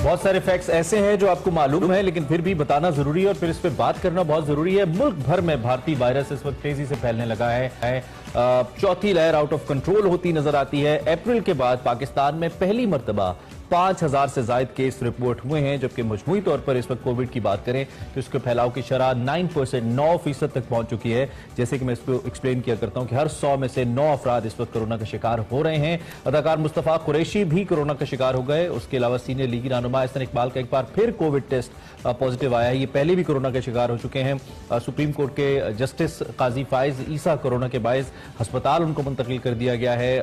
बहुत सारे फैक्ट्स ऐसे हैं जो आपको मालूम है, लेकिन फिर भी बताना जरूरी है और फिर इस पे बात करना बहुत जरूरी है। मुल्क भर में भारतीय वायरस इस वक्त तेजी से फैलने लगा है। चौथी लहर आउट ऑफ कंट्रोल होती नजर आती है। अप्रैल के बाद पाकिस्तान में पहली मर्तबा 5000 से ज्यादा केस रिपोर्ट हुए हैं, जबकि मजमूई तौर पर इस वक्त कोविड की बात करें तो इसके फैलाव की शरह 9% तक पहुंच चुकी है। जैसे कि मैं इसको एक्सप्लेन किया करता हूं कि हर 100 में से 9 अफराद इस वक्त कोरोना का शिकार हो रहे हैं। अदाकार मुस्तफा कुरैशी भी कोरोना का शिकार हो गए। उसके अलावा सीनियर लीगी रहनुमा एहसन इकबाल का एक बार फिर कोविड टेस्ट पॉजिटिव आया है। ये पहले भी कोरोना के शिकार हो चुके हैं। सुप्रीम कोर्ट के जस्टिस काजी फाइज ईसा कोरोना के बायस अस्पताल उनको मुंतकिल कर दिया गया है।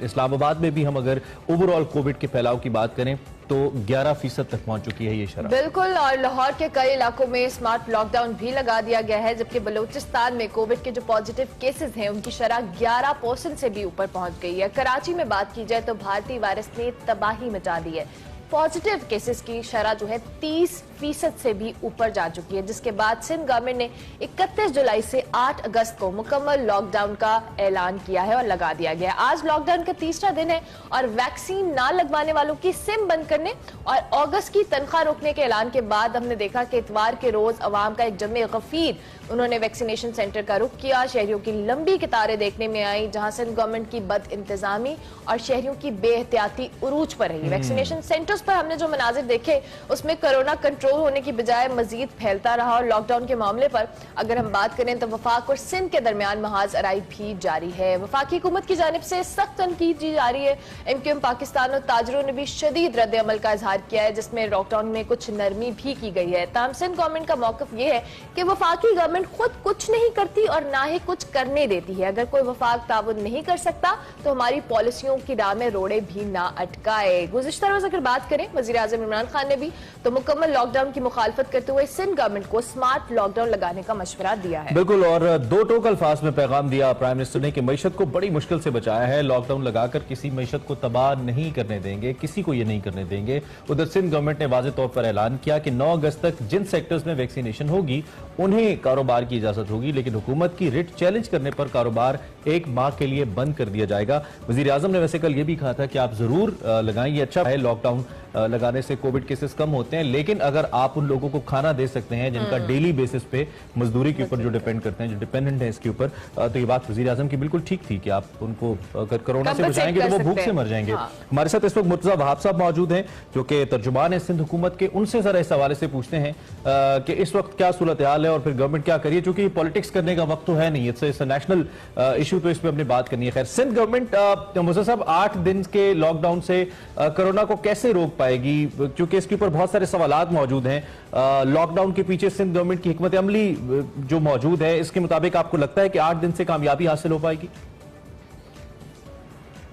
इस्लामाबाद में भी हम अगर ओवरऑल कोविड के फैलाव की बात करें तो 11% तक पहुंच चुकी है ये शरह। बिल्कुल, और लाहौर के कई इलाकों में स्मार्ट लॉकडाउन भी लगा दिया गया है, जबकि बलूचिस्तान में कोविड के जो पॉजिटिव केसेस हैं उनकी शरह 11% से भी ऊपर पहुंच गई है। कराची में बात की जाए तो भारतीय वायरस ने तबाही मचा दी है। पॉजिटिव केसेस की शरह जो है 30% से भी ऊपर जा चुकी है, जिसके बाद सिंध गवर्नमेंट ने 31 जुलाई से 8 अगस्त को मुकम्मल लॉकडाउन का ऐलान किया है और लगा दिया गया। आज लॉकडाउन का तीसरा दिन है और वैक्सीन ना लगवाने वालों की सिम बंद करने और अगस्त की तनख्वाह रोकने के ऐलान के बाद हमने देखा कि इतवार के रोज अवाम का एक जमे गफीर उन्होंने वैक्सीनेशन सेंटर का रुख किया। शहरियों की लंबी कतारें देखने में आई, जहां सिंध गवर्नमेंट की बद इंतजामी और शहरियों की बेहतियाती उरूज पर रही। वैक्सीनेशन सेंटर्स पर हमने जो मनाजिर देखे उसमें कोरोना कंट्रोल होने की बजाय मजीद फैलता रहा। और लॉकडाउन के मामले पर अगर हम बात करें तो वफाक और सिंध के दरमियान महाज अराई भी जारी है। वफाकी हुकूमत की जानिब से सख्त तनकीद की जा रही है। MQM पाकिस्तान और ताजरों ने भी शदीद रद्द अमल का इजहार किया है, जिसमें लॉकडाउन में कुछ नरमी भी की गई है। ताहम सिंध गवर्नमेंट का मौकफ यह है कि वफाकी गवर्नमेंट खुद कुछ नहीं करती और ना ही कुछ करने देती है। अगर कोई वफाक ताउन नहीं कर सकता तो हमारी पॉलिसियों की राह में रोड़े भी ना अटकाए। गुज़िश्ता रोज अगर बात करें वज़ीर आज़म इमरान खान ने भी तो मुकम्मल लॉकडाउन की मुखालफत करते हुए सिंध गवर्नमेंट को स्मार्ट लॉकडाउन लगाने का मशवरा दिया है। बिल्कुल, और दो टोक अल्फाज में पैगाम दिया प्राइम मिनिस्टर ने कि मईशत को बड़ी मुश्किल से बचाया है। लॉकडाउन लगाकर किसी मईशत को तबाह नहीं करने देंगे, किसी को ये नहीं करने देंगे। उधर सिंध गवर्नमेंट ने वाज़ेह तौर पर ऐलान किया कि 9 अगस्त तक जिन सेक्टर्स में वैक्सीनेशन होगी उन्हें कारोबार की इजाजत होगी, लेकिन हुकूमत की रिट चैलेंज करने पर कारोबार 1 माह के लिए बंद कर दिया जाएगा। वज़ीर आज़म ने वैसे कल ये भी कहा था कि आप जरूर लगाएं, ये अच्छा है, लॉकडाउन लगाने से कोविड केसेस कम होते हैं, लेकिन अगर आप उन लोगों को खाना दे सकते हैं जिनका डेली बेसिस पे मजदूरी के ऊपर जो डिपेंड करते हैं, जो डिपेंडेंट है इसके ऊपर, तो ये बात वज़ीर आज़म की बिल्कुल ठीक थी कि आप उनको अगर कोरोना से बचाएंगे तो वो भूख से मर जाएंगे। हमारे साथ इस वक्त मुर्तज़ा वहाब साहब मौजूद हैं जो कि तर्जुमान है सिंध हुकूमत के। उनसे जरा इस हवाले से पूछते हैं कि इस वक्त क्या सूरत हाल है और फिर गवर्नमेंट क्या करिए, चूंकि पॉलिटिक्स करने का वक्त तो है नहीं, इट्स नेशनल इशू, तो इस पर हमने बात करनी है। खैर, सिंध गवर्नमेंट मुर्तज़ा साहब 8 दिन के लॉकडाउन से कोरोना को कैसे रोक पाएगी, क्योंकि इसके ऊपर बहुत सारे सवालात मौजूद हैं। लॉकडाउन के पीछे सिंध गवर्नमेंट की हिकमत अमली जो मौजूद है, इसके मुताबिक आपको लगता है कि 8 दिन से कामयाबी हासिल हो पाएगी?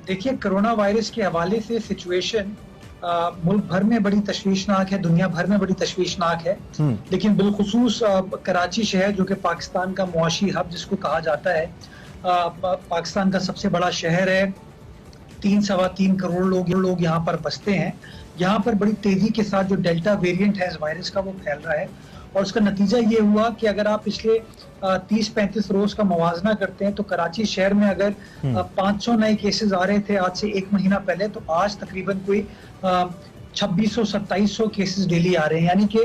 देखिए, कोरोना वायरस के हवाले से सिचुएशन मुल्क भर में बड़ी तशवीशनाक है, दुनिया भर में बड़ी तशवीशनाक है, लेकिन बिलखुसूस कराची शहर जो कि पाकिस्तान का मुआशी हब जिसको कहा जाता है, पाकिस्तान का सबसे बड़ा शहर है, 3-3.25 करोड़ लोग यहाँ पर बसते हैं। यहाँ पर बड़ी तेजी के साथ जो डेल्टा वेरिएंट है इस वायरस का वो फैल रहा है, और उसका नतीजा ये हुआ कि अगर आप पिछले 30-35 रोज का मुवाजना करते हैं तो कराची शहर में अगर 500 नए केसेस आ रहे थे आज से 1 महीना पहले, तो आज तकरीबन कोई 2600-2700 केसेस डेली आ रहे हैं, यानी कि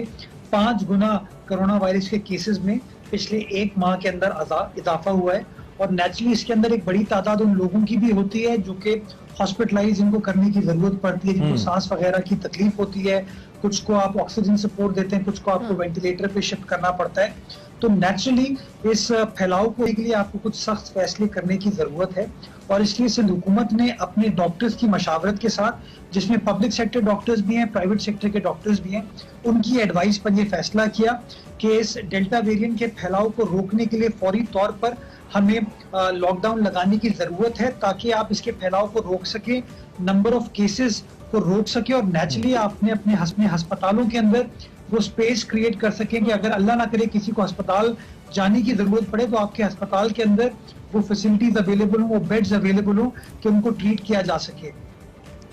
5 गुना कोरोना वायरस के केसेस में पिछले 1 माह के अंदर इजाफा हुआ है। और नेचुरली इसके अंदर एक बड़ी तादाद उन लोगों की भी होती है जो कि हॉस्पिटलाइज इनको करने की जरूरत पड़ती है, जिनको सांस वगैरह की तकलीफ होती है, कुछ को आप ऑक्सीजन सपोर्ट देते हैं, कुछ को आपको वेंटिलेटर पे शिफ्ट करना पड़ता है। तो नेचुरली इस फैलाव को के लिए आपको कुछ सख्त फैसले करने की जरूरत है, और इसलिए सिंध हुकूमत ने अपने डॉक्टर्स की मशावरत के साथ, जिसमें पब्लिक सेक्टर डॉक्टर्स भी हैं, प्राइवेट सेक्टर के डॉक्टर्स भी हैं, उनकी एडवाइस पर यह फैसला किया कि इस डेल्टा वेरिएंट के फैलाव को रोकने के लिए फौरी तौर पर हमें लॉकडाउन लगाने की जरूरत है, ताकि आप इसके फैलाव को रोक सके, नंबर ऑफ केसेस को रोक सके, और नेचुरली आपने अपने अस्पतालों के अंदर वो स्पेस क्रिएट कर सकें कि अगर अल्लाह ना करे किसी को अस्पताल जाने की जरूरत पड़े तो आपके अस्पताल के अंदर वो फैसिलिटीज अवेलेबल हो, वो बेड्स अवेलेबल हो कि उनको ट्रीट किया जा सके।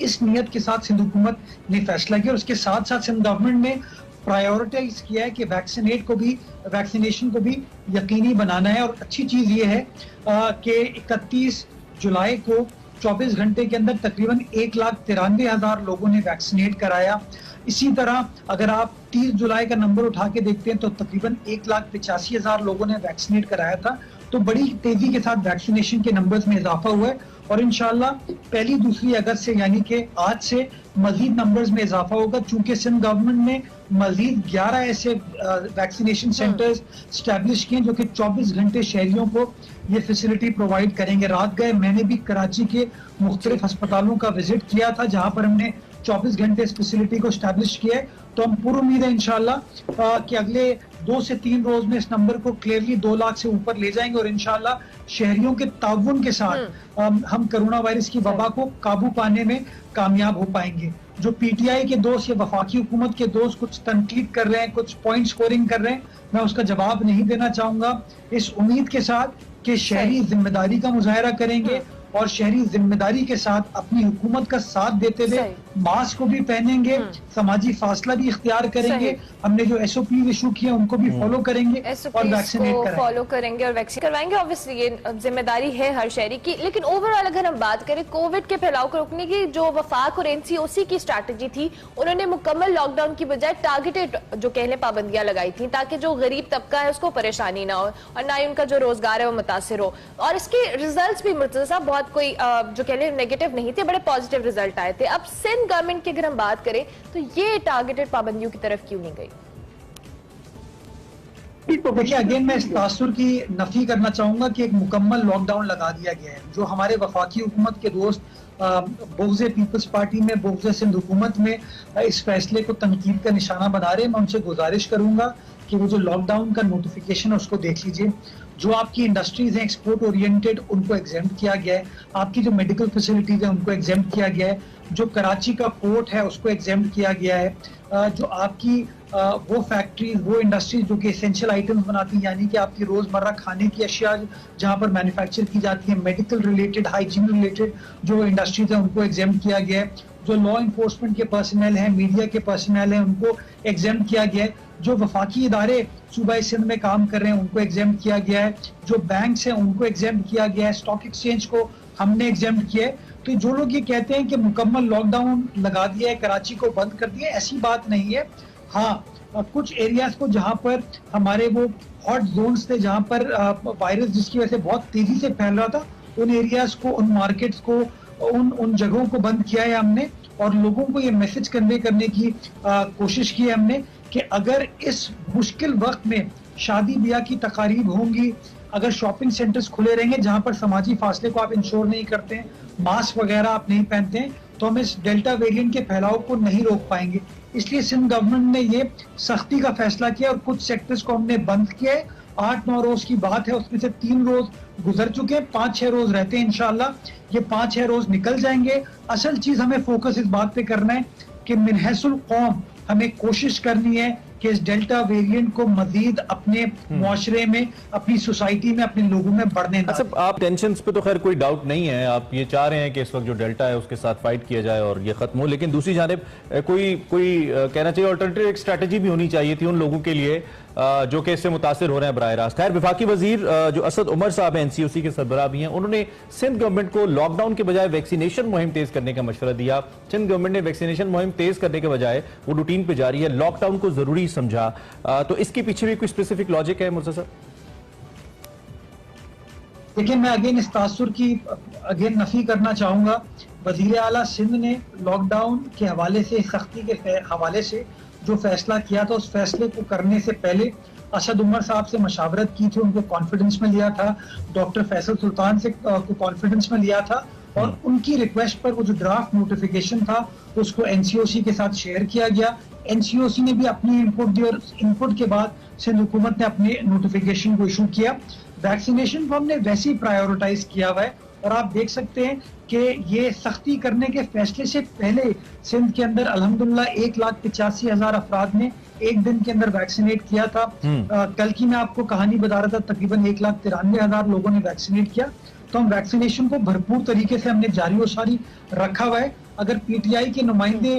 इस नियत के साथ सिंध हुकूमत ने फैसला किया, और उसके साथ साथ सिंध गवर्नमेंट ने प्रायोरिटाइज किया है कि वैक्सीनेशन को भी यकीनी बनाना है। और अच्छी चीज ये है कि 31 जुलाई को 24 घंटे के अंदर तकरीबन 1,93,000 लोगों ने वैक्सीनेट कराया। इसी तरह अगर आप 30 जुलाई का नंबर उठा के देखते हैं तो तकरीबन 1,85,000 लोगों ने वैक्सीनेट कराया था। तो बड़ी तेजी के साथ वैक्सीनेशन के नंबर्स में इजाफा हुआ है और इंशाल्लाह पहली दूसरी अगस्त से यानी कि आज से मजीद नंबर्स में इजाफा होगा, चूंकि सिंध गवर्नमेंट ने मजीद 11 ऐसे वैक्सीनेशन सेंटर्स स्टैब्लिश किए जो कि 24 घंटे शहरियों को ये फैसिलिटी प्रोवाइड करेंगे। रात गए मैंने भी कराची के मुख्तलिफ अस्पतालों का विजिट किया था जहां पर हमने 24 घंटे इस फैसिलिटी को स्टैब्लिश किया है। तो हम पूरी उम्मीद है इंशाल्लाह कि अगले 2 से 3 रोज में इस नंबर को क्लियरली 2 लाख से ऊपर ले जाएंगे और इंशाल्लाह शहरियों के ताउन के साथ हम कोरोना वायरस की वबा को काबू पाने में कामयाब हो पाएंगे। जो पीटीआई के दोस्त या वफाकी हुकूमत के दोस्त कुछ तनकीद कर रहे हैं, कुछ पॉइंट स्कोरिंग कर रहे हैं, मैं उसका जवाब नहीं देना चाहूंगा, इस उम्मीद के साथ कि शहरी जिम्मेदारी का मुजाहरा करेंगे और शहरी जिम्मेदारी के साथ अपनी हुकूमत का साथ देते हुए मास्क को भी पहनेंगे, समाजी फासला भी इख्तियार करेंगे, हमने जो एसओपी इशू किए उनको भी फॉलो करेंगे और वैक्सीनेट फॉलो करेंगे और वैक्सीन करवाएंगे। ऑब्वियसली ये जिम्मेदारी है हर शहरी की, लेकिन ओवरऑल अगर हम बात करें कोविड के फैलाव को रोकने की जो वफाक और एनसीओसी की स्ट्रैटेजी थी, उन्होंने मुकम्मल लॉकडाउन की बजाय टारगेटेड जो कहले पाबंदियां लगाई थी ताकि जो गरीब तबका है उसको परेशानी ना हो और ना ही उनका जो रोजगार है वो मुतासिर हो। और इसके रिजल्ट भी मुर्तजा साहब बहुत कोई जो कहले नेगेटिव नहीं थे, बड़े पॉजिटिव रिजल्ट आए थे। अब सिंध गवर्नमेंट की अगर हम बात करें तो ये टारगेटेड पाबंदियों की तरफ क्यों नहीं गई? तो देखिए अगेन मैं इस तासुर की नफी करना चाहूंगा कि एक मुकम्मल लॉकडाउन लगा दिया गया है। जो हमारे वफाकी हुकूमत के दोस्त बोगज़े पीपल्स पार्टी में, बोगज़े सिंध हुकूमत में इस फैसले को तनकीद का निशाना बना रहे हैं, मैं उनसे गुजारिश करूंगा कि वो जो लॉकडाउन का नोटिफिकेशन है उसको देख लीजिए। जो आपकी इंडस्ट्रीज हैं एक्सपोर्ट ओरिएंटेड उनको एग्जेम्प्ट किया गया है, आपकी जो मेडिकल फैसिलिटीज है उनको एग्जेम्प्ट किया गया है, जो कराची का पोर्ट है उसको एग्जेम्प्ट किया गया है, जो आपकी वो फैक्ट्रीज वो इंडस्ट्रीज जो कि एसेंशियल आइटम्स बनाती हैं यानी कि आपकी रोजमर्रा खाने की अशिया जहां पर मैन्युफैक्चर की जाती है, मेडिकल रिलेटेड हाइजीन रिलेटेड जो इंडस्ट्रीज है उनको एग्जेम्प्ट किया गया है, जो लॉ इन्फोर्समेंट के पर्सनल हैं, मीडिया के पर्सनल हैं उनको एग्जेम्प्ट किया गया है, जो वफाकी इदारे सूबा सिंध में काम कर रहे हैं उनको एग्जेम्प्ट किया गया है, जो बैंक्स हैं उनको एग्जेम्प्ट किया गया है, स्टॉक एक्सचेंज को हमने एग्जेम्प्ट किया है। तो जो लोग ये कहते हैं कि मुकम्मल लॉकडाउन लगा दिया है, कराची को बंद कर दिया, ऐसी बात नहीं है। हाँ, कुछ एरियाज को जहां पर हमारे वो हॉट जोन्स थे जहां पर वायरस जिसकी वजह से बहुत तेजी से फैल रहा था, उन एरियाज को, उन मार्केट्स को, उन जगहों को बंद किया है हमने और लोगों को ये मैसेज कन्वे करने की कोशिश की है हमने कि अगर इस मुश्किल वक्त में शादी ब्याह की तकारीब होंगी, अगर शॉपिंग सेंटर्स खुले रहेंगे जहां पर समाजी फासले को आप इंश्योर नहीं करते हैं, मास्क वगैरह आप नहीं पहनते हैं, तो हम इस डेल्टा वेरिएंट के फैलाव को नहीं रोक पाएंगे। इसलिए सिंध गवर्नमेंट ने ये सख्ती का फैसला किया और कुछ सेक्टर्स को हमने बंद किया है। 8-9 रोज की बात है, उसमें से 3 रोज गुजर चुके हैं, 5-6 रोज रहते हैं। इंशाल्लाह ये 5-6 रोज निकल जाएंगे। असल चीज हमें फोकस इस बात पे करना है कि मिनहसुल कौम हमें कोशिश करनी है कि इस डेल्टा वेरिएंट को मजीद अपने मुआशरे में, अपनी सोसाइटी में, अपने लोगों में बढ़ने ना। अच्छा, आप टेंशन पे तो खैर कोई डाउट नहीं है, आप ये चाह रहे हैं कि इस वक्त जो डेल्टा है उसके साथ फाइट किया जाए और ये खत्म हो, लेकिन दूसरी जानिब कोई कहना चाहिए अल्टरनेटिव एक स्ट्रैटेजी भी होनी चाहिए थी उन लोगों के लिए जो कि इससे मुतासिर हो रहे हैं बराह रास्त। खैर, वफाकी वजीर जो असद उमर साहब हैं, एनसीओसी के सरबराह भी हैं, उन्होंने सिंध गवर्नमेंट को लॉकडाउन के बजाय वैक्सीनेशन मुहिम तेज करने का मशवरा दिया। सिंध गवर्नमेंट ने वैक्सीनेशन मुहिम तेज करने के बजाय वो रूटीन पे जारी है, लॉकडाउन को जरूरी समझा। तो इसके पीछे भी कोई स्पेसिफिक लॉजिक है मुर्तजा साहब? देखिए, मैं अगेन इस तासुर की नफी करना चाहूंगा। वजीर आला सिंध ने लॉकडाउन के हवाले से, सख्ती के हवाले से जो फैसला किया था, उस फैसले को करने से पहले असद उमर साहब से मशावरत की थी, उनको कॉन्फिडेंस में लिया था, डॉक्टर फैसल सुल्तान से को कॉन्फिडेंस में लिया था और उनकी रिक्वेस्ट पर वो जो ड्राफ्ट नोटिफिकेशन था उसको एनसीओसी के साथ शेयर किया गया। एनसीओसी ने भी अपनी इनपुट दी और इनपुट के बाद सिंध हुकूमत ने अपने नोटिफिकेशन को इशू किया। वैक्सीनेशन को हमने वैसे ही प्रायोरिटाइज किया हुआ है और आप देख सकते हैं कि ये सख्ती करने के फैसले से पहले सिंध के अंदर अल्हम्दुलिल्लाह 1,85,000 अफराद ने एक दिन के अंदर वैक्सीनेट किया था। कल की मैं आपको कहानी बता रहा था, तकरीबन 1,93,000 लोगों ने वैक्सीनेट किया। तो हम वैक्सीनेशन को भरपूर तरीके से हमने जारी और सारी रखा हुआ है। अगर पीटीआई के नुमाइंदे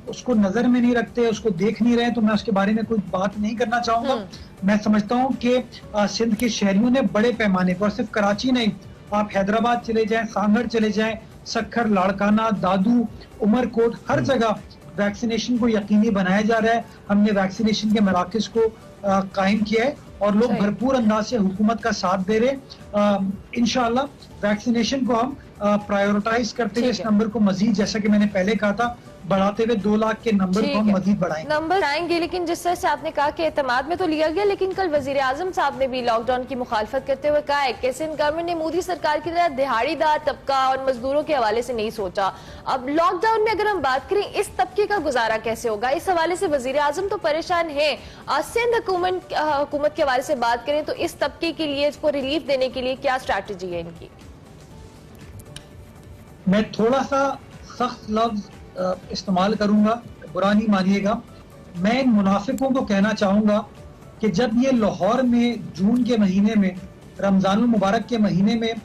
उसको नजर में नहीं रखते, उसको देख नहीं रहे, तो मैं उसके बारे में कोई बात नहीं करना चाहूंगा। मैं समझता हूँ कि सिंध के शहरियों ने बड़े पैमाने पर, सिर्फ कराची नहीं, आप हैदराबाद चले जाएं, सांगड़ चले जाएं, सक्खर, लाड़काना, दादू, उमरकोट, हर जगह वैक्सीनेशन को यकीनी बनाया जा रहा है। हमने वैक्सीनेशन के मराकज को कायम किया है और लोग भरपूर अंदाज से हुकूमत का साथ दे रहे। इंशाअल्लाह वैक्सीनेशन को हम प्रायोरिटाइज करते हुए इस नंबर को मजीद, जैसा कि मैंने पहले कहा था, बढ़ाते हुए 2 लाख के नंबर को हम मजीद बढ़ाएंगे। नंबर आएंगे, लेकिन जिस तरह से आपने कहा कि एतमाद में तो लिया गया, लेकिन कल वजीर आजम साहब ने भी लॉकडाउन की मुखालफत करते हुए कहा है कि सिंध गवर्नमेंट ने मोदी सरकार की तरह दिहाड़ीदार तबका और मजदूरों के हवाले से नहीं सोचा। अब लॉकडाउन में अगर हम बात करें, इस तबके का गुजारा कैसे होगा, इस हवाले से वजीर आजम तो परेशान है। सिंध हुकूमत के हवाले से बात करें तो इस तबके के लिए, इसको रिलीफ देने के लिए क्या स्ट्रैटेजी है इनकी? मैं थोड़ा सा सख्त लफ्ज इस्तेमाल करूंगा, बुरा नहीं मानिएगा। मैं इन मुनाफिकों को कहना चाहूंगा कि जब ये लाहौर में जून के महीने में, रमजानुल मुबारक के महीने में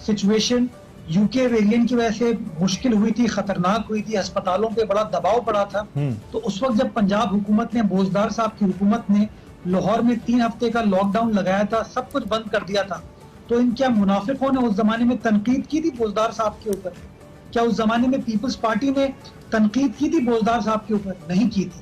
सिचुएशन यूके वेरिएंट की वजह से मुश्किल हुई थी, खतरनाक हुई थी, अस्पतालों पे बड़ा दबाव पड़ा था, तो उस वक्त जब पंजाब हुकूमत ने, बोजदार साहब की हुकूमत ने लाहौर में 3 हफ्ते का लॉकडाउन लगाया था, सब कुछ बंद कर दिया था, तो इन क्या मुनाफिकों ने उस जमाने में तनकीद की थी बोजदार साहब के ऊपर? क्या उस जमाने में पीपल्स पार्टी ने तनकीद की थी बोजदार साहब के ऊपर? नहीं की थी।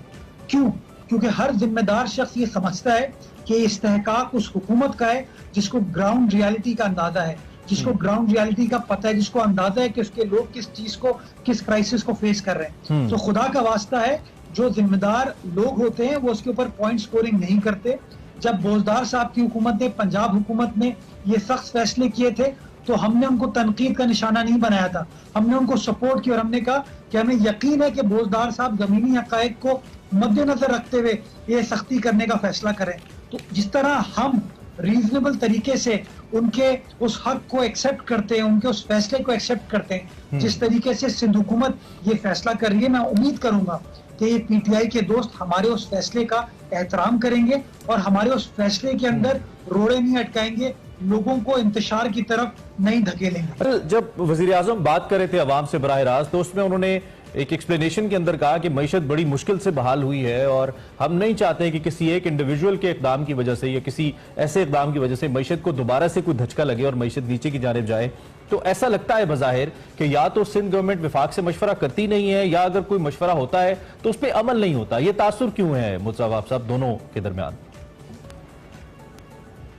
क्यों? क्योंकि हर जिम्मेदार शख्स ये समझता है कि इस्तेहकाक उस हुकूमत का है जिसको ग्राउंड रियलिटी का अंदाजा है, जिसको ग्राउंड रियलिटी का पता है, जिसको अंदाजा है कि उसके लोग किस चीज को, किस क्राइसिस को फेस कर रहे हैं। तो खुदा का वास्ता है, जो जिम्मेदार लोग होते हैं वो उसके ऊपर पॉइंट स्कोरिंग नहीं करते। जब बोजदार साहब की हुकूमत ने, पंजाब हुकूमत ने ये सख्त फैसले किए थे, तो हमने उनको तनकीद का निशाना नहीं बनाया था, हमने उनको सपोर्ट किया और हमने कहा कि हमें यकीन है कि बोजदार साहब जमीनी हकायक को मद्देनजर रखते हुए ये सख्ती करने का फैसला करें। तो जिस तरह हम रीजनेबल तरीके से उनके उस हक को एक्सेप्ट करते हैं, उनके उस फैसले को एक्सेप्ट करते हैं, जिस तरीके से सिंध हुकूमत ये फैसला कर रही है, मैं उम्मीद करूंगा कि ये पीटीआई के दोस्त हमारे उस फैसले का एहतराम करेंगे और हमारे उस फैसले के अंदर रोड़े नहीं अटकाएंगे, लोगों को इंतशार की तरफ नहीं धकेलेंगे। जब वजीर आजम बात कर रहे थे अवाम से बराह रास्त, तो उसमें उन्होंने एक एक्सप्लेनेशन के अंदर कहा कि मईशत बड़ी मुश्किल से बहाल हुई है और हम नहीं चाहते कि किसी एक इंडिविजुअल के इकदाम की वजह से या किसी ऐसे इकदाम की वजह से मईशत को दोबारा से कोई धचका लगे और मईशत नीचे की जानिब जाए। तो ऐसा लगता है बज़ाहिर कि या तो सिंध गवर्नमेंट विफाक से मशवरा करती नहीं है, या अगर कोई मशवरा होता है तो उस पर अमल नहीं होता। ये तासुर क्यों है मुस्तफा साहब दोनों के दरमियान?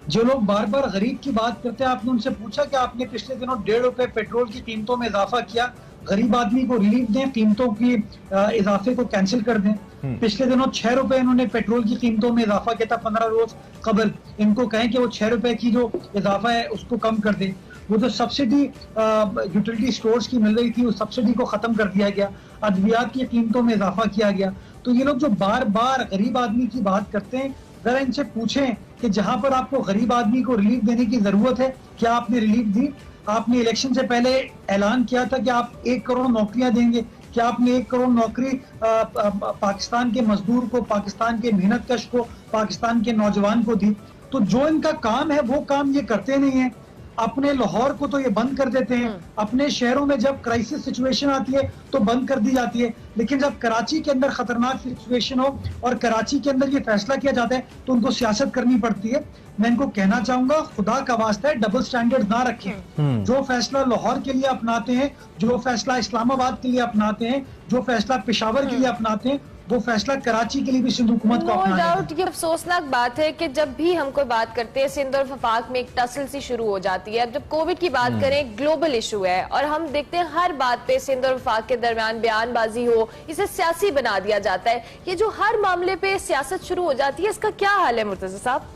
जो लोग बार बार गरीब की बात करते हैं, आपने उनसे पूछा कि आपने पिछले दिनों 1.5 रुपए पेट्रोल की कीमतों में इजाफा किया, गरीब आदमी को रिलीफ दें, कीमतों की इजाफे को कैंसिल कर दें। पिछले दिनों 6 रुपए इन्होंने पेट्रोल की कीमतों में इजाफा किया था 15 रोज कबल, इनको कहें कि वो 6 रुपए की जो इजाफा है उसको कम कर दें। वो जो सब्सिडी यूटिलिटी स्टोर्स की मिल रही थी, उस सब्सिडी को खत्म कर दिया गया, अद्वियात की कीमतों में इजाफा किया गया। तो ये लोग जो बार बार गरीब आदमी की बात करते हैं, जरा इनसे पूछें कि जहां पर आपको गरीब आदमी को रिलीफ देने की जरूरत है, क्या आपने रिलीफ दी? आपने इलेक्शन से पहले ऐलान किया था कि आप 1 करोड़ नौकरियां देंगे, क्या आपने 1 करोड़ नौकरी पाकिस्तान के मजदूर को, पाकिस्तान के मेहनतकश को, पाकिस्तान के नौजवान को दी? तो जो इनका काम है वो काम ये करते नहीं है। अपने लाहौर को तो ये बंद कर देते हैं, अपने शहरों में जब क्राइसिस सिचुएशन आती है तो बंद कर दी जाती है, लेकिन जब कराची के अंदर खतरनाक सिचुएशन हो और कराची के अंदर ये फैसला किया जाता है तो उनको सियासत करनी पड़ती है। मैं इनको कहना चाहूंगा, खुदा का वास्ता है डबल स्टैंडर्ड ना रखें। जो फैसला लाहौर के लिए अपनाते हैं, जो फैसला इस्लामाबाद के लिए अपनाते हैं, जो फैसला पेशावर के लिए अपनाते हैं, वो फैसला कराची के लिए भी सिंध हुकूमत को अपनाना है। नो डाउट ये अफसोसनाक बात है कि जब भी हम कोई बात करते हैं सिंध और वफाक में एक टसल सी शुरू हो जाती है। अब जब कोविड की बात करें, ग्लोबल इशू है और हम देखते हैं हर बात पे सिंध और वफाक के दरमियान बयानबाजी हो, इसे सियासी बना दिया जाता है। ये जो हर मामले पे सियासत शुरू हो जाती है, इसका क्या हाल है मुर्तज़ा साहब?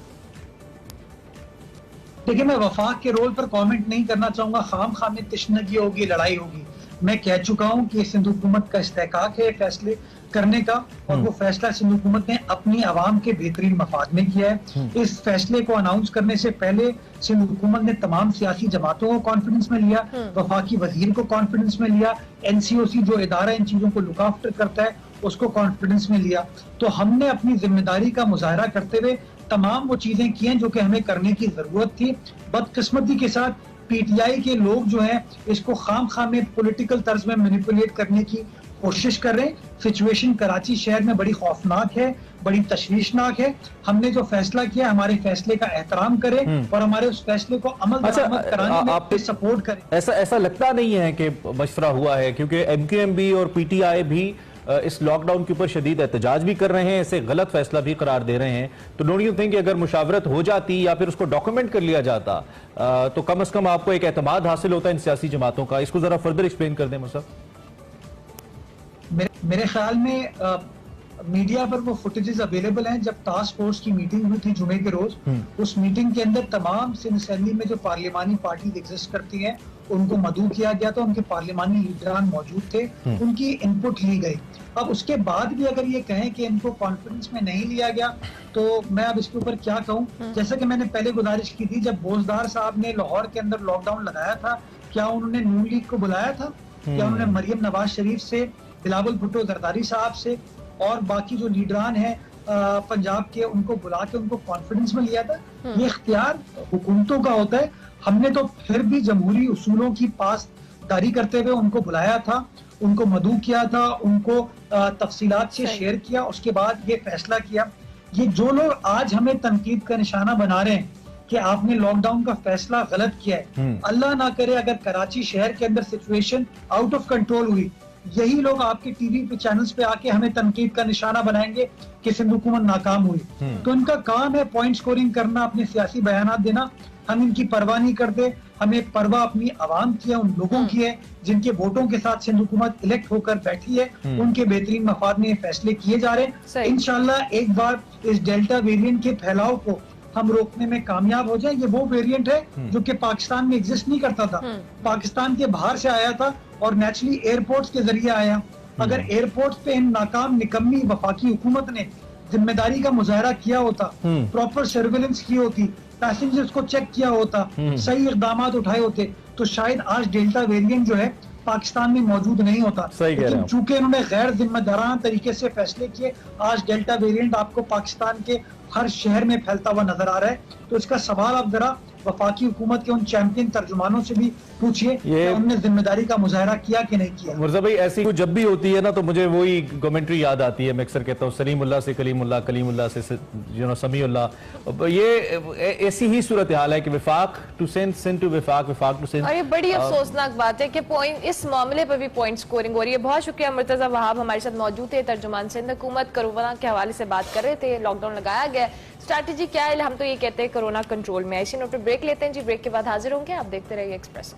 देखिए, मैं वफाक के रोल पर कमेंट नहीं करना चाहूंगा, खाम खाम में तशनगी होगी, लड़ाई होगी। मैं कह चुका हूं कि सिंध हुकूमत का इस्तेहकाक है फैसले करने का, और वो फैसला सिंध हुकूमत ने अपनी आवाम के बेहतरीन मफाद में किया है। इस फैसले को अनाउंस करने से पहले सिंध हुकूमत ने तमाम सियासी जमातों को कॉन्फिडेंस में लिया, वफाकी वजीर को कॉन्फिडेंस में लिया, NCOC जो इदारा इन चीजों को लुक आफ्टर करता है उसको कॉन्फिडेंस में लिया। तो हमने अपनी जिम्मेदारी का मुजाहरा करते हुए तमाम वो चीजें की हैं जो कि हमें करने की जरूरत थी। बदकिस्मती के साथ PTI के लोग जो हैं इसको खाम खाम में पॉलिटिकल तर्ज में मैनिपुलेट करने की कोशिश कर रहे हैं। सिचुएशन कराची शहर में बड़ी खौफनाक है, बड़ी तशवीशनाक है। हमने जो फैसला किया, हमारे फैसले का एहतराम करें और हमारे उस फैसले को अमल दरामद कराने में आप सपोर्ट करें। ऐसा लगता नहीं है कि मशवरा हुआ है, क्योंकि MQM भी और PTI भी इस लॉकडाउन के ऊपर शदीद एहतजाज भी कर रहे हैं, इसे गलत फैसला भी करार दे रहे हैं। तो डोंट यू थिंक कि अगर मुशावरत हो जाती या फिर उसको डॉक्यूमेंट कर लिया जाता तो कम से कम आपको एक एतमाद हासिल होता है इन सियासी जमातों का? इसको जरा फर्दर एक्सप्लेन कर दें मुझसे। मेरे ख्याल में मीडिया पर वो फुटेजेस अवेलेबल हैं जब टास्क फोर्स की मीटिंग हुई थी जुमे के रोज। उस मीटिंग के अंदर तमाम सिंध असेंबली में जो पार्लिमानी पार्टी एग्जिस्ट करती हैं उनको मदऊ किया गया था, उनके पार्लिमानी लीडरान मौजूद थे, उनकी इनपुट ली गई। अब उसके बाद भी अगर ये कहें कि इनको कॉन्फ्रेंस में नहीं लिया गया तो मैं अब इसके ऊपर क्या कहूँ। जैसा कि मैंने पहले गुजारिश की थी, जब बोजदार साहब ने लाहौर के अंदर लॉकडाउन लगाया था, क्या उन्होंने नून लीग को बुलाया था? क्या उन्होंने मरियम नवाज शरीफ से, बिलावल भुट्टो जरदारी साहब से और बाकी जो लीडरान हैं पंजाब के, उनको बुला के उनको कॉन्फ्रेंस में लिया था? ये इख्तियार हुकूमतों का होता है। हमने तो फिर भी जमहूरी उसूलों की पासदारी करते हुए उनको बुलाया था, उनको मदऊ किया था, उनको तफसीलात से शेयर किया, उसके बाद ये फैसला किया। ये जो लोग आज हमें तनकीद का निशाना बना रहे हैं कि आपने लॉकडाउन का फैसला गलत किया है, अल्लाह ना करे अगर कराची शहर के अंदर सिचुएशन आउट ऑफ कंट्रोल हुई, यही लोग आपके टीवी पे चैनल्स पे आके हमें तनकीद का निशाना बनाएंगे कि सिंध हुकूमत नाकाम हुई। तो इनका काम है पॉइंट स्कोरिंग करना, अपने सियासी बयानात देना। हम इनकी परवाह नहीं करते। हमें परवाह अपनी आवाम की है, उन लोगों की है जिनके वोटों के साथ सिंध हुकूमत इलेक्ट होकर बैठी है, उनके बेहतरीन मफाद में ये फैसले किए जा रहे हैं। इंशाल्लाह एक बार इस डेल्टा वेरिएंट के फैलाव को हम रोकने में कामयाब हो जाए। ये वो वेरिएंट है जो कि पाकिस्तान में एग्जिस्ट नहीं करता था, पाकिस्तान के बाहर से आया था और नेचुरली एयरपोर्ट्स के जरिए आया। अगर एयरपोर्ट्स पे इन नाकाम निकम्मी वफाकी हुकूमत ने जिम्मेदारी का मुजाहरा किया होता, प्रॉपर सर्वेलेंस की होती, पैसेंजर्स को चेक किया होता, सही इकदाम उठाए होते, तो शायद आज डेल्टा वेरिएंट जो है पाकिस्तान में मौजूद नहीं होता। लेकिन चूंकि इन्होंने गैर जिम्मेदाराना तरीके से फैसले किए, आज डेल्टा वेरिएंट आपको पाकिस्तान के हर शहर में फैलता हुआ नजर आ रहा है। तो इसका सवाल आप जरा वफाकी हुकूमत के उन चैंपियन तर्जुमानों से भी पूछिए कि उन्होंने जिम्मेदारी का मुजाहरा किया कि नहीं किया। मुर्जा भाई, ऐसी कुछ जब भी होती है ना तो मुझे वही कमेंट्री याद आती है। मैं अक्सर कहता हूँ सलीमुल्लाह से कलीमुल्लाह, कलीमुल्लाह से समीउल्लाह। ये ऐसी ही सूरत हाल है कि विफाक टू सिंध, सिंध टू विफाक, विफाक टू सिंध। और ये बड़ी अफसोसनाक बात है कि पॉइंट इस मामले पर भी पॉइंट स्कोरिंग हो रही है। बहुत शुक्रिया मुर्तजा वहाब हमारे साथ मौजूद थे, तर्जुमान सिंध हुकूमत कोरोना के हवाले से बात कर रहे थे। लॉकडाउन लगाया गया, स्ट्रैटेजी क्या है? हम तो ये कहते हैं कोरोना कंट्रोल में है। इसी नोट पर ब्रेक लेते हैं जी, ब्रेक के बाद हाजिर होंगे। आप देखते रहिए एक्सप्रेस।